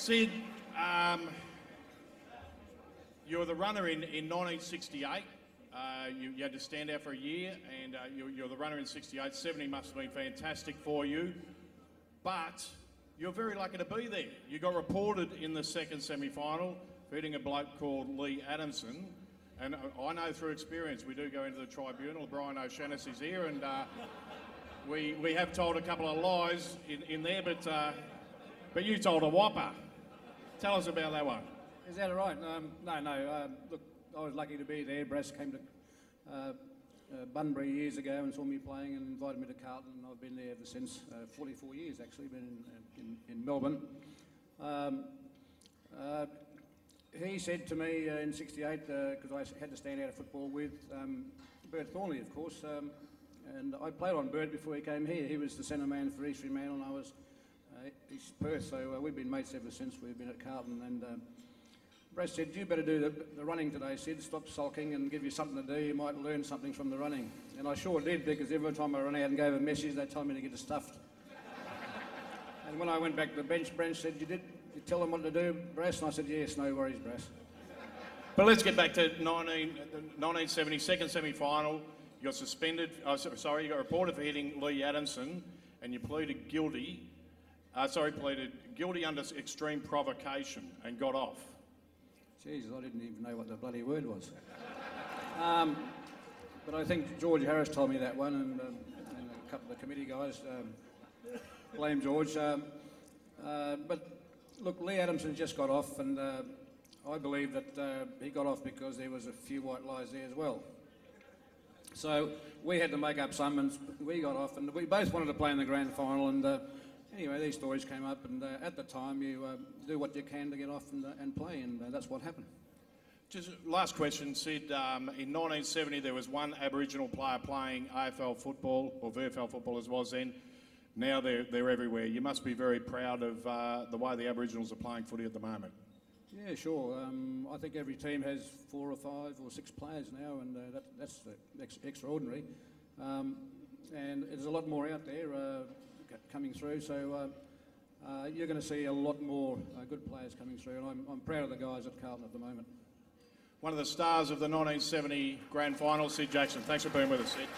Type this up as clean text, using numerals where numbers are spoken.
Syd, you were the runner in 1968. You had to stand out for a year, and you're the runner in 68. 70 must have been fantastic for you, but you're very lucky to be there. You got reported in the second semi-final, beating a bloke called Lee Adamson, and I know through experience, we do go into the tribunal. Brian O'Shannessy is here, and we have told a couple of lies in there, but you told a whopper. Tell us about that one. Is that all right? No. Look, I was lucky to be there. Brass came to Bunbury years ago and saw me playing and invited me to Carlton, and I've been there ever since. 44 years actually, been in Melbourne. He said to me in '68, because I had to stand out of football with Bert Thornley, of course, and I played on Bert before he came here. He was the centre man for East Fremantle, and I was East Perth, so we've been mates ever since we've been at Carlton. And Brad said, you better do the running today, Syd. Stop sulking and give you something to do. You might learn something from the running. And I sure did, because every time I ran out and gave a message, they told me to get it stuffed. And when I went back to the bench, Brent said, you tell them what to do, Brass? And I said, yes, no worries, Brass. But let's get back to 1970, second semi-final. You got suspended, you got reported for hitting Lee Adamson, and you pleaded guilty under extreme provocation and got off. Jeez, I didn't even know what the bloody word was. But I think George Harris told me that one, and a couple of the committee guys blame George. But look, Lee Adamson just got off, and I believe that he got off because there was a few white lies there as well. So we had to make up some, and we got off, and we both wanted to play in the grand final. And anyway, these stories came up, and at the time you do what you can to get off and play, and that's what happened. Just last question, Syd. In 1970, there was one Aboriginal player playing AFL football, or VFL football as was then. Now they're everywhere. You must be very proud of the way the Aboriginals are playing footy at the moment. Yeah, sure. I think every team has 4 or 5 or 6 players now, and that's extraordinary. And there's a lot more out there coming through, so you're going to see a lot more good players coming through, and I'm proud of the guys at Carlton at the moment. One of the stars of the 1970 grand final, Syd Jackson. Thanks for being with us, Syd.